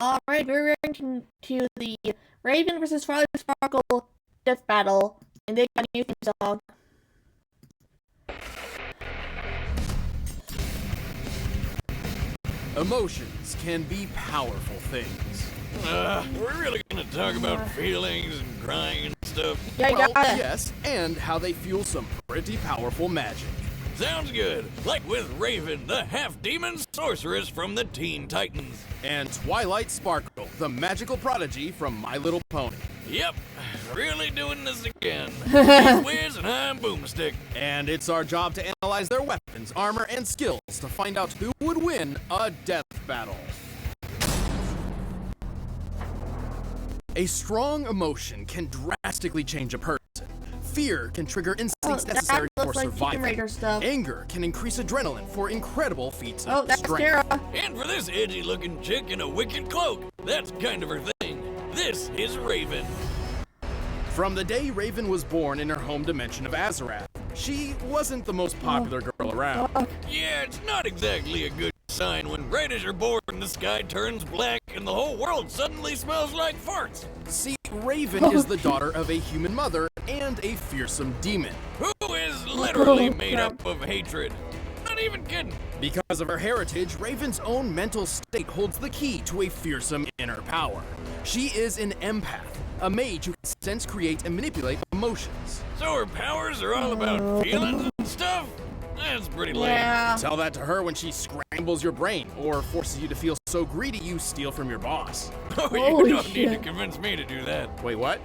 Alright, we're going to the Raven versus Twilight Sparkle death battle, and they got a new theme song. Emotions can be powerful things. We're really gonna talk about feelings and crying and stuff. Yeah, Well, yeah. yes, and how they fuel some pretty powerful magic. Sounds good. Like with Raven, the half-demon sorceress from the Teen Titans. And Twilight Sparkle, the magical prodigy from My Little Pony. Yep, really doing this again. He's Wiz and I'm Boomstick. And it's our job to analyze their weapons, armor, and skills to find out who would win a death battle. A strong emotion can drastically change a person. Fear can trigger instincts necessary that for looks like Tomb survival. Raider stuff. Anger can increase adrenaline for incredible feats Oh, of that's strength. Tara. And for this edgy-looking chick in a wicked cloak, that's kind of her thing. This is Raven. From the day Raven was born in her home dimension of Azarath, she wasn't the most popular girl around. Yeah, it's not exactly a good sign when right as you're born, the sky turns black and the whole world suddenly smells like farts. See, Raven is the daughter of a human mother and a fearsome demon. Who is literally made up of hatred. Not even kidding. Because of her heritage, Raven's own mental state holds the key to a fearsome inner power. She is an empath, a mage who can sense, create, and manipulate emotions. So her powers are all about feelings and stuff? That's pretty lame. Yeah. Tell that to her when she scrambles your brain or forces you to feel so greedy you steal from your boss. Oh, you Holy don't need to shit. convince me to do that. Wait, what?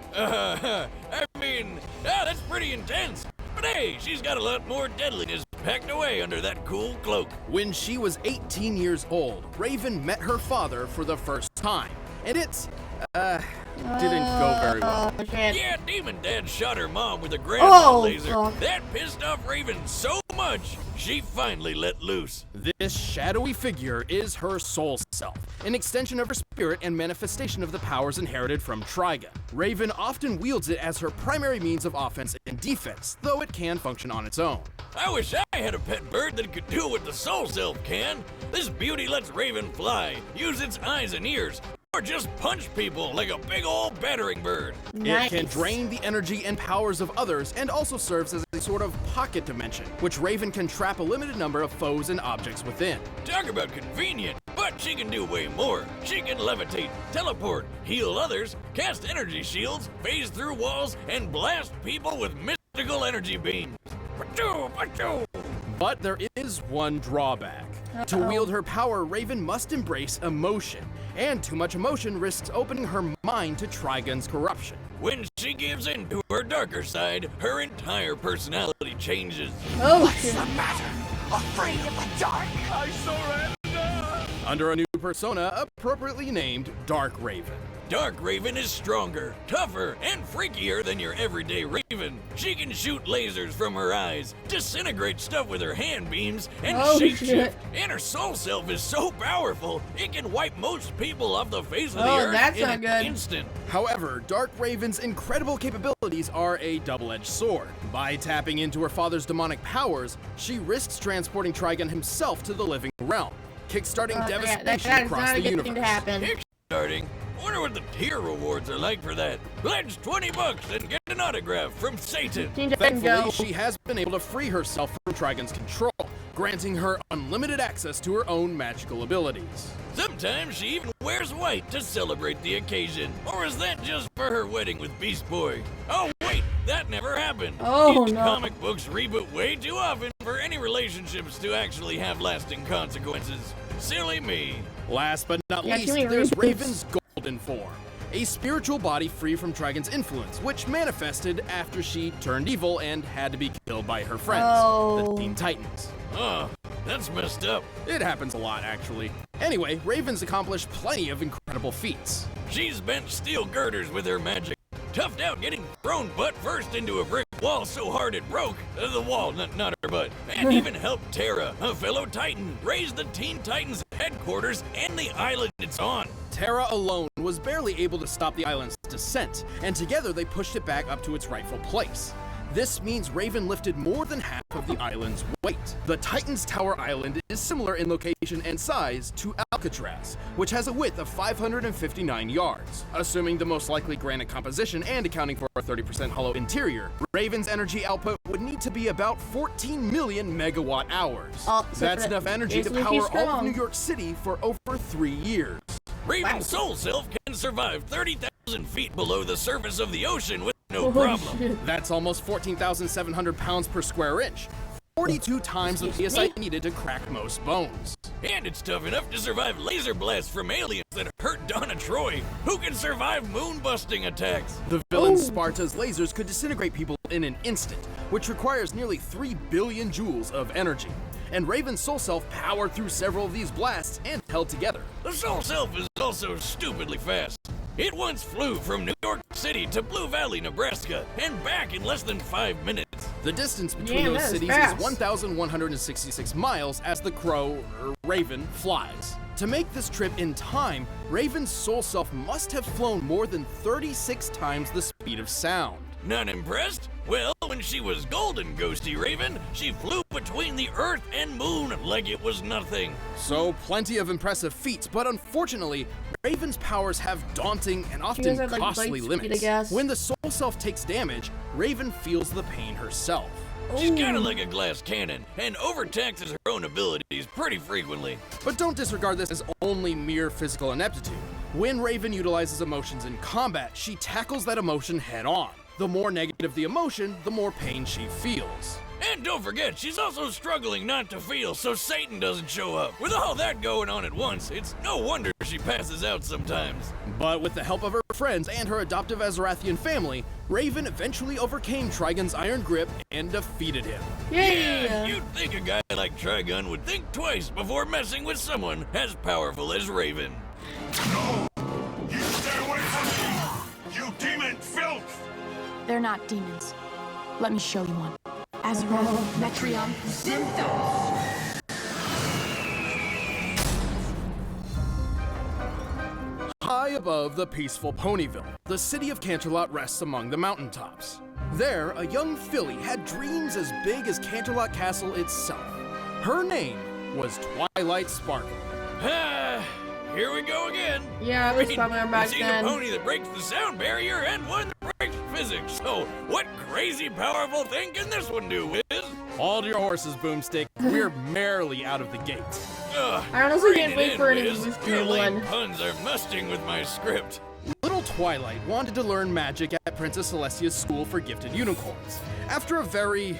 That's pretty intense. But hey, she's got a lot more deadliness packed away under that cool cloak. When she was 18 years old, Raven met her father for the first time. And it, didn't go very well. Oh, shit. Yeah, Demon Dad shot her mom with a grandma Oh, laser. fuck. That pissed off Raven so much, she finally let loose. This shadowy figure is her soul self, an extension of her spirit and manifestation of the powers inherited from Trigon. Raven often wields it as her primary means of offense and defense, though it can function on its own. I wish I had a pet bird that could do what the soul self can. This beauty lets Raven fly, use its eyes and ears, or just punch people like a big old battering bird. Nice. It can drain the energy and powers of others and also serves as a sort of pocket dimension, which Raven can trap a limited number of foes and objects within. Talk about convenient, but she can do way more. She can levitate, teleport, heal others, cast energy shields, phase through walls, and blast people with mystical energy beams. Pachoo, pachoo. But there is one drawback. To wield her power, Raven must embrace emotion, and too much emotion risks opening her mind to Trigon's corruption. When she gives in to her darker side, her entire personality changes. Oh, shit. Afraid of the dark? I surrender! Under a new persona appropriately named Dark Raven. Dark Raven is stronger, tougher, and freakier than your everyday Raven. She can shoot lasers from her eyes, disintegrate stuff with her hand beams, and Oh, shapeshift. shit. And her soul self is so powerful, it can wipe most people off the face of the Oh, earth that's in not an good. instant. However, Dark Raven's incredible capabilities are a double-edged sword. By tapping into her father's demonic powers, she risks transporting Trigon himself to the living realm, kickstarting devastation that is across not the a good universe. thing to happen. Kickstarting? Wonder what the tier rewards are like for that. Pledge $20 and get an autograph from Satan. Change it and Thankfully, go. she has been able to free herself from Trigon's control, granting her unlimited access to her own magical abilities. Sometimes she even wears white to celebrate the occasion. Or is that just for her wedding with Beast Boy? Oh wait, that never happened. Oh, These no. comic books reboot way too often for any relationships to actually have lasting consequences. Silly me. Last but not Yeah, least, too many there's reboots. Raven's golden form, a spiritual body free from Trigon's influence, which manifested after she turned evil and had to be killed by her friends, Oh. the Teen Titans. Oh, that's messed up. It happens a lot, actually. Anyway, Raven's accomplished plenty of incredible feats. She's bent steel girders with her magic. Toughed out getting thrown butt first into a brick wall so hard it broke. The wall, not her butt. And even helped Tara, a fellow Titan, raise the Teen Titans headquarters and the island it's on. Terra alone was barely able to stop the island's descent, and together they pushed it back up to its rightful place. This means Raven lifted more than half of the island's weight. The Titan's Tower Island is similar in location and size to Alcatraz, which has a width of 559 yards. Assuming the most likely granite composition and accounting for a 30% hollow interior, Raven's energy output would need to be about 14 million megawatt hours. That's enough energy to power all of New York City for over 3 years. Raven's soul self can survive 30,000 feet below the surface of the ocean with no problem. That's almost 14,700 pounds per square inch. 42 times the PSI needed to crack most bones. And it's tough enough to survive laser blasts from aliens that hurt Donna Troy, who can survive moon-busting attacks. The villain Sparta's lasers could disintegrate people in an instant, which requires nearly 3 billion joules of energy. And Raven's soul self powered through several of these blasts and held together. The soul self is also stupidly fast. It once flew from New York City to Blue Valley, Nebraska, and back in less than 5 minutes. The distance between those cities is 1,166 miles as the Raven flies. To make this trip in time, Raven's soul self must have flown more than 36 times the speed of sound. Not impressed? Well, when she was golden, Ghosty Raven, she flew between the Earth and Moon like it was nothing. So, plenty of impressive feats, but unfortunately, Raven's powers have daunting and often costly limits. When the soul self takes damage, Raven feels the pain herself. She's kinda like a glass cannon, and overtaxes her own abilities pretty frequently. But don't disregard this as only mere physical ineptitude. When Raven utilizes emotions in combat, she tackles that emotion head on. The more negative the emotion, the more pain she feels. And don't forget, she's also struggling not to feel so Satan doesn't show up. With all that going on at once, it's no wonder she passes out sometimes. But with the help of her friends and her adoptive Azarathian family, Raven eventually overcame Trigon's iron grip and defeated him. Yeah, you'd think a guy like Trigon would think twice before messing with someone as powerful as Raven. No! You stay away from me! You demon filth! They're not demons. Let me show you one. Azrael, Metreon, Synthos! High above the peaceful Ponyville, the city of Canterlot rests among the mountaintops. There, a young filly had dreams as big as Canterlot Castle itself. Her name was Twilight Sparkle. Here we go again. Yeah, I was probably back then. A pony that breaks the sound barrier and one that breaks physics. So, what crazy powerful thing can this one do, Wiz? Hold your horses, Boomstick. We're merely out of the gate. I honestly can't wait for any of this Your lame one. puns are musting with my script. Little Twilight wanted to learn magic at Princess Celestia's School for Gifted Unicorns. After a very,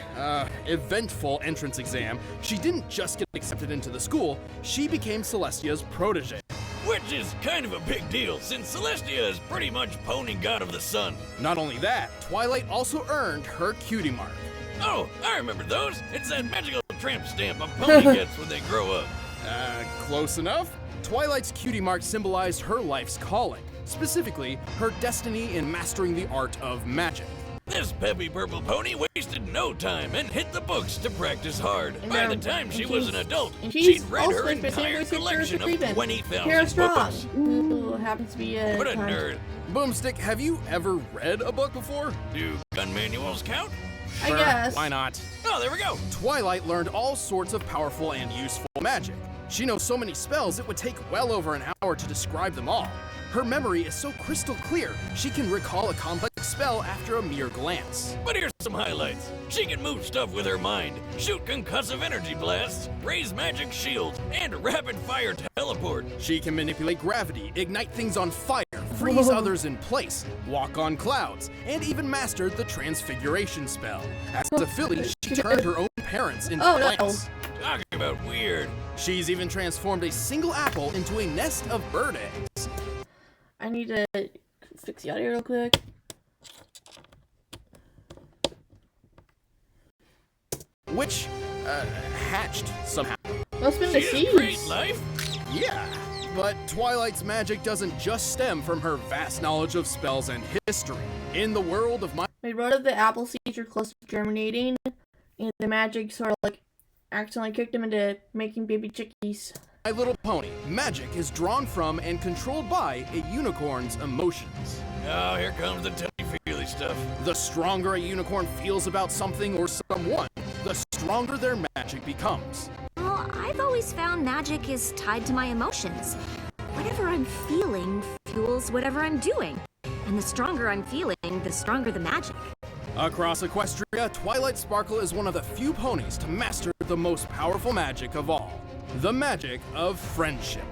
eventful entrance exam, she didn't just get accepted into the school, she became Celestia's protege. Which is kind of a big deal, since Celestia is pretty much pony god of the sun. Not only that, Twilight also earned her cutie mark. Oh, I remember those. It's that magical tramp stamp a pony gets when they grow up. Close enough. Twilight's cutie mark symbolized her life's calling, specifically her destiny in mastering the art of magic. This peppy purple pony wasted no time and hit the books to practice hard. By the time she was an adult, she'd read her entire collection of 20,000 books. Who happens to be a What a nerd. Boomstick, have you ever read a book before? Do gun manuals count? Sure, I guess. why not? Oh, there we go. Twilight learned all sorts of powerful and useful magic. She knows so many spells it would take well over an hour to describe them all. Her memory is so crystal clear, she can recall a complex spell after a mere glance. But here's some highlights. She can move stuff with her mind, shoot concussive energy blasts, raise magic shields, and rapid-fire teleport. She can manipulate gravity, ignite things on fire, freeze others in place, walk on clouds, and even mastered the transfiguration spell. As a filly, she turned her own parents into plants. Talking about weird. She's even transformed a single apple into a nest of bird eggs. I need to fix the audio real quick. Which, hatched somehow. Must have been the She has great seeds. life. Yeah, but Twilight's magic doesn't just stem from her vast knowledge of spells and history. In the world of We wrote that the apple seeds were close to germinating, and the magic sort of like accidentally kicked them into making baby chickies. My Little Pony, magic is drawn from and controlled by a unicorn's emotions. Oh, here comes the touchy-feely stuff. The stronger a unicorn feels about something or someone, the stronger their magic becomes. Well, I've always found magic is tied to my emotions. Whatever I'm feeling fuels whatever I'm doing. And the stronger I'm feeling, the stronger the magic. Across Equestria, Twilight Sparkle is one of the few ponies to master the most powerful magic of all. The magic of friendship.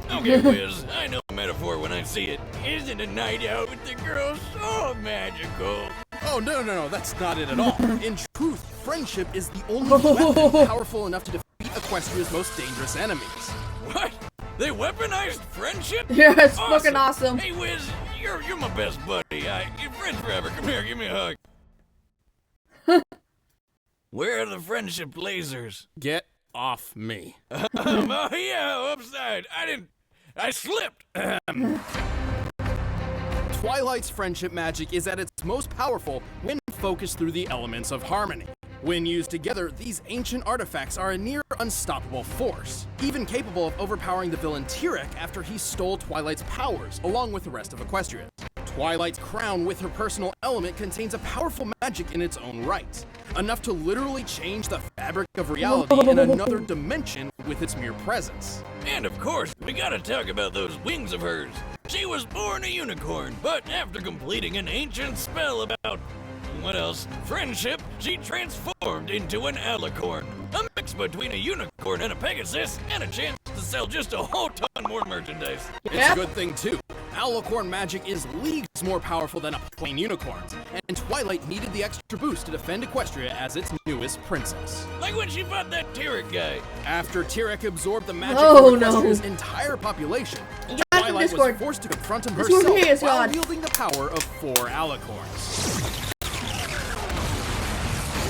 Okay, Wiz, I know a metaphor when I see it. Isn't a night out with the girls so magical? Oh, no, that's not it at all. In truth, friendship is the only weapon powerful enough to defeat Equestria's most dangerous enemies. What? They weaponized friendship? Yeah, it's fucking awesome. Hey, Wiz, you're my best buddy. You're friends forever. Come here, give me a hug. Where are the friendship lasers? Get off me. Oh, yeah, upside. I slipped. Twilight's friendship magic is at its most powerful when focused through the elements of harmony. When used together, these ancient artifacts are a near unstoppable force, even capable of overpowering the villain Tyrek after he stole Twilight's powers, along with the rest of Equestria. Twilight's crown with her personal element contains a powerful magic in its own right, enough to literally change the fabric of reality in another dimension with its mere presence. And of course, we gotta talk about those wings of hers. She was born a unicorn, but after completing an ancient spell about, what else? Friendship, she transformed into an alicorn. A mix between a unicorn and a pegasus, and a chance to sell just a whole ton more merchandise. It's a good thing too. Alicorn magic is leagues more powerful than a plain unicorn's, and Twilight needed the extra boost to defend Equestria as its newest princess. Like when she fought that Tyrek guy. After Tyrek absorbed the magic Oh, of no. Equestria's entire population, Guys, Twilight was forced to confront him Discord, herself please, while God. wielding the power of 4 alicorns.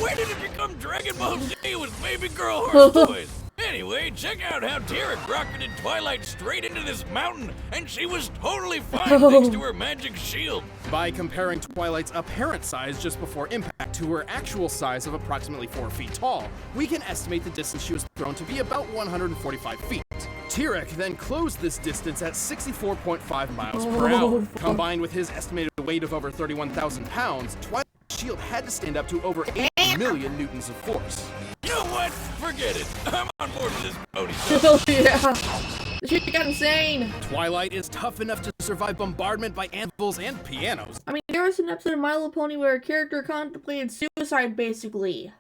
Where did it become Dragon Ball Z with baby girl horse toys? Anyway, check out how Tyrek rocketed Twilight straight into this mountain, and she was totally fine thanks to her magic shield. By comparing Twilight's apparent size just before impact to her actual size of approximately 4 feet tall, we can estimate the distance she was thrown to be about 145 feet. Tyrek then closed this distance at 64.5 miles per hour. Combined with his estimated weight of over 31,000 pounds, Twilight's shield had to stand up to over 8 million newtons of force. You know what? Forget it. I'm on board with this pony Oh, stuff. yeah. This shit got insane. Twilight is tough enough to survive bombardment by anvils and pianos. I mean, there was an episode of My Little Pony where a character contemplated suicide, basically.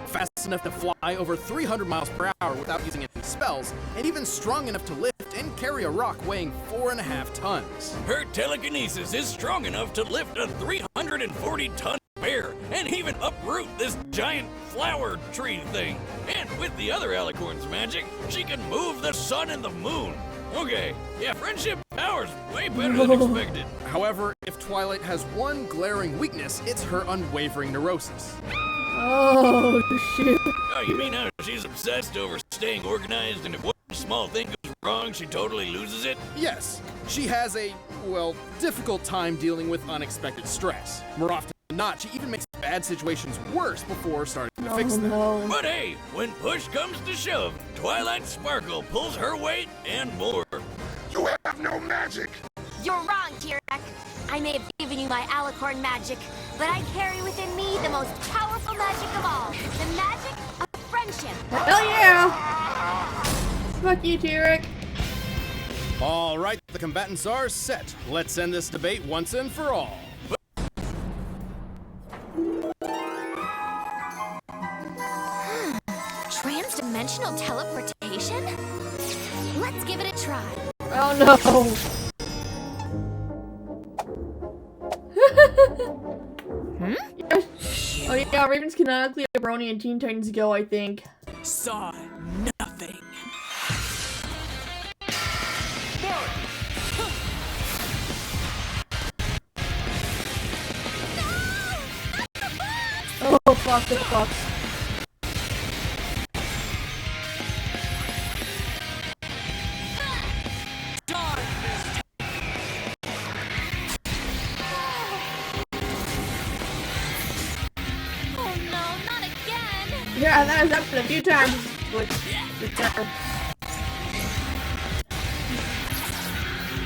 Fast enough to fly over 300 miles per hour without using any spells, and even strong enough to lift and carry a rock weighing 4.5 tons. Her telekinesis is strong enough to lift a 340-ton bear and even uproot this giant flower tree thing. And with the other alicorn's magic, she can move the sun and the moon. Okay, yeah, friendship power's way better than expected. However, if Twilight has one glaring weakness, it's her unwavering neurosis. Oh, shoot. Oh, you mean how she's obsessed over staying organized, and if one small thing goes wrong, she totally loses it? Yes, she has a, well, difficult time dealing with unexpected stress. More often than not, she even makes bad situations worse before starting to fix them. No. But hey, when push comes to shove, Twilight Sparkle pulls her weight and more. You have no magic. You're wrong, Tyrek. I may have given you my alicorn magic, but I carry within me the most powerful magic of all, the magic of friendship. Hell yeah! Fuck you, Tyrek. All right, the combatants are set. Let's end this debate once and for all. Transdimensional teleportation? Let's give it a try. Oh no. Oh yeah, Raven's canonically a brony in Teen Titans Go, I think. Saw nothing. Oh fuck, this fucks. Oh no, not again! Yeah, that has happened a few times.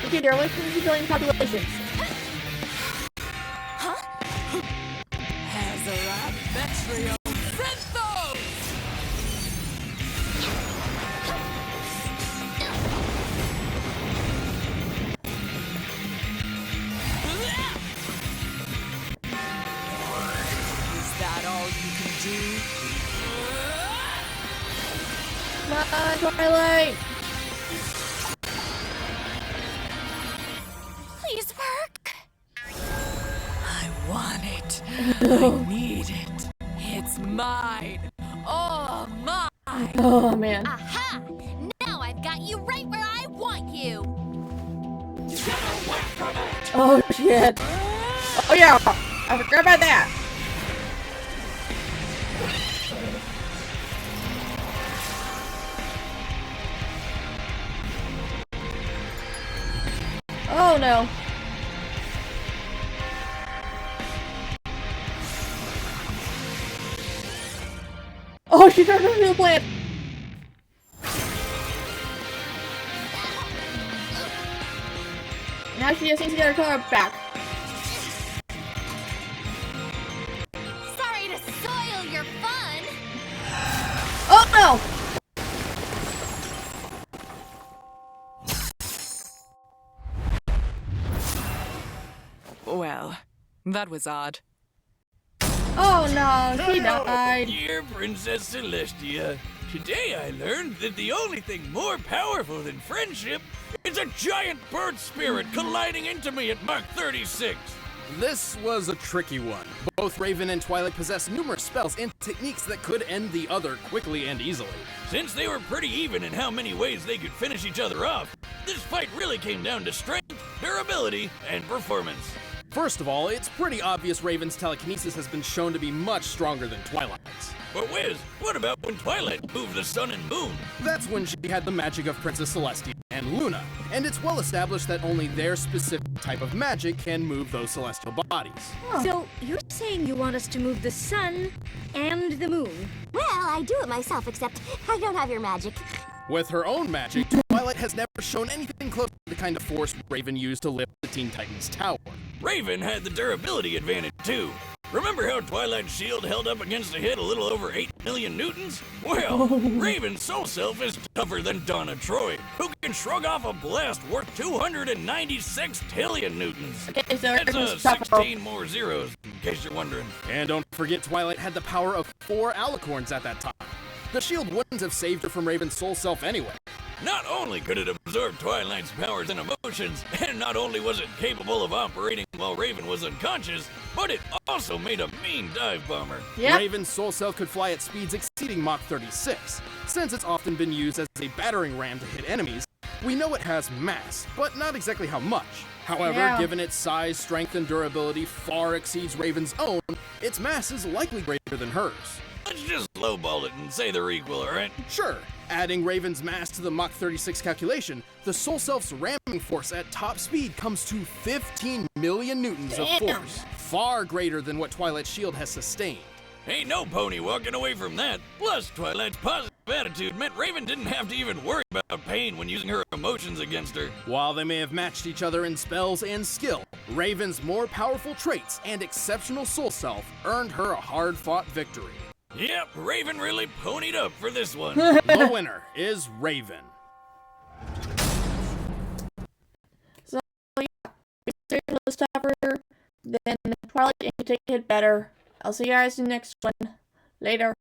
Okay, there are like 50 billion populations. Huh? Metrio Synthos! Is that all you can do? Come on, Twilight! Please work. I want it. I need it. It's mine. Oh, mine. Oh man. Aha! Now I've got you right where I want you. Oh shit. Oh yeah. I forgot about that. Oh no. Oh, she turned into the plant. Now she just needs to get her car back. Sorry to soil your fun. Oh no! Well, that was odd. Oh no, she died. Dear Princess Celestia, today I learned that the only thing more powerful than friendship is a giant bird spirit colliding into me at Mach 36. This was a tricky one. Both Raven and Twilight possess numerous spells and techniques that could end the other quickly and easily. Since they were pretty even in how many ways they could finish each other off, this fight really came down to strength, durability, and performance. First of all, it's pretty obvious Raven's telekinesis has been shown to be much stronger than Twilight's. But Wiz, what about when Twilight moved the sun and moon? That's when she had the magic of Princess Celestia and Luna, and it's well established that only their specific type of magic can move those celestial bodies. So, you're saying you want us to move the sun and the moon? Well, I do it myself, except I don't have your magic. With her own magic, Twilight has never shown anything close to the kind of force Raven used to lift the Teen Titans tower. Raven had the durability advantage too. Remember how Twilight's shield held up against a hit a little over 8 million newtons? Well, Raven's soul self is tougher than Donna Troy, who can shrug off a blast worth 296 trillion newtons. Okay, so That's 16 more zeros, in case you're wondering. And don't forget Twilight had the power of 4 alicorns at that time. The shield wouldn't have saved her from Raven's soul self anyway. Not only could it absorb Twilight's powers and emotions, and not only was it capable of operating while Raven was unconscious, but it also made a mean dive bomber. Yep. Raven's soul self could fly at speeds exceeding Mach 36. Since it's often been used as a battering ram to hit enemies, we know it has mass, but not exactly how much. However, Yeah. given its size, strength, and durability far exceeds Raven's own, its mass is likely greater than hers. Let's just lowball it and say they're equal, alright? Sure, adding Raven's mass to the Mach 36 calculation, the Soul Self's ramming force at top speed comes to 15 million newtons of Damn. force, far greater than what Twilight's shield has sustained. Ain't no pony walking away from that. Plus, Twilight's positive attitude meant Raven didn't have to even worry about pain when using her emotions against her. While they may have matched each other in spells and skill, Raven's more powerful traits and exceptional Soul Self earned her a hard-fought victory. Yep, Raven really ponied up for this one. The winner is Raven. So yeah, Raven was tougher than Twilight and you take it better. I'll see you guys in the next one. Later.